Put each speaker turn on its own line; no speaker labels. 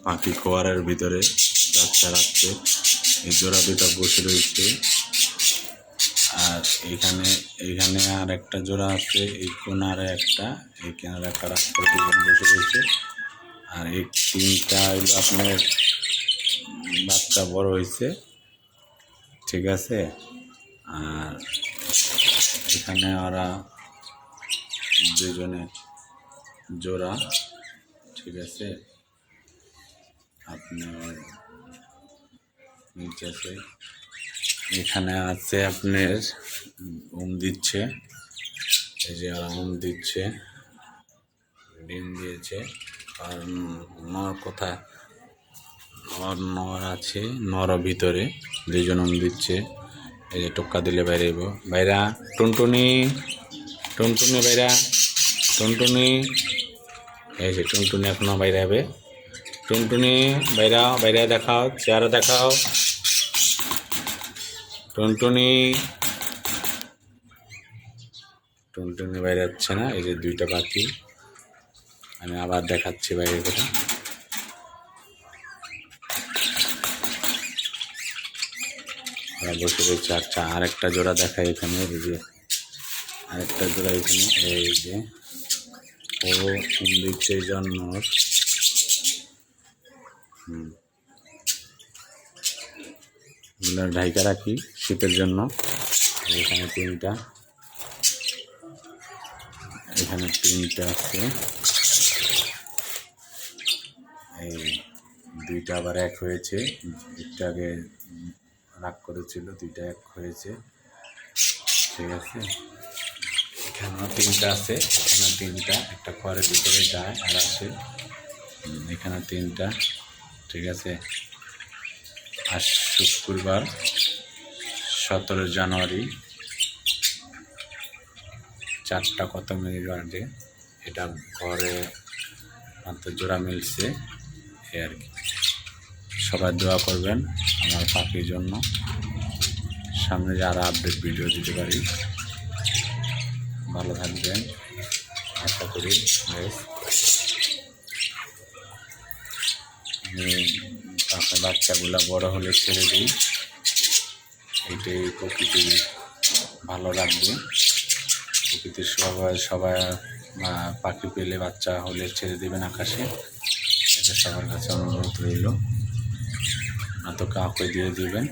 পাখি খোয়ারের ভিতরে বাচ্চা রাখছে। এই জোড়া দুটা বসে রয়েছে। আর এইখানে আর একটা জোড়া আছে, এই কোনারে একটা, এই কিনারে একটা রাস্তা বসে রয়েছে। আর এই তিনটা হইলো আপনার বাচ্চা বড় হয়েছে, ঠিক আছে। আর এখানে ওরা দুজনে জোড়া, ঠিক আছে। আপনার নিচে আছে, এখানে আছে আপনার দিচ্ছে, এই যে ওরা দিচ্ছে, ডিম দিয়েছে। আর নর কোথায়, নর আছে, নর ভিতরে দুজন দিচ্ছে। এই যে টোক্কা দিলে বাইরেব, বাইরা টুনটুনি, টুনটুনি বাইরা, টুনটুনি, এই যে টুনটুনি এখনো বাইরে হবে। টুনটুনি বাইরা, বাইরে দেখাও, চেহারা দেখাও টুনটুনি। টুনটুনি বাইরে যাচ্ছে না, এই যে দুইটা পাখি। আমি আবার দেখাচ্ছি বাইরে করে। ওরা বসে রয়েছে। আচ্ছা, আরেকটা জোড়া দেখাই এখানে, এই যে আরেকটা জোড়া এখানে, এই যে ও দিচ্ছে জন্য ঢাইকা রাখি শীতের জন্য। এখানে তিনটা, এখানে তিনটা আছে। এই দুইটা আবার এক হয়েছে, একটা আগে রাগ করেছিল, দুইটা এক হয়েছে, ঠিক আছে। এখানেও তিনটা আছে, এখানে তিনটা, একটা ঘরের ভিতরে যায় আর আসে। এখানে তিনটা, ঠিক আছে। আজ শুক্রবার 17 জানুয়ারি 4টা কত মিনিট বাজে। এটা ঘরে মাত্র জোড়া মিলছে, এই আর কি। সবাই দোয়া করবেন আমার পাখির জন্য, সামনে যে আরও আপডেট ভিডিও দিতে পারি। ভালো থাকবেন আশা করি। আমি পাখির বাচ্চাগুলো বড় হলে ছেড়ে দিই, এইটাই প্রকৃতি ভালো লাগবে। প্রকৃতির সবাই পাখি পেলে বাচ্চা হলে ছেড়ে দেবেন আকাশে, এটা সবার কাছে অনুরোধ রইল। না তো কাউকে দিয়ে দিবেন।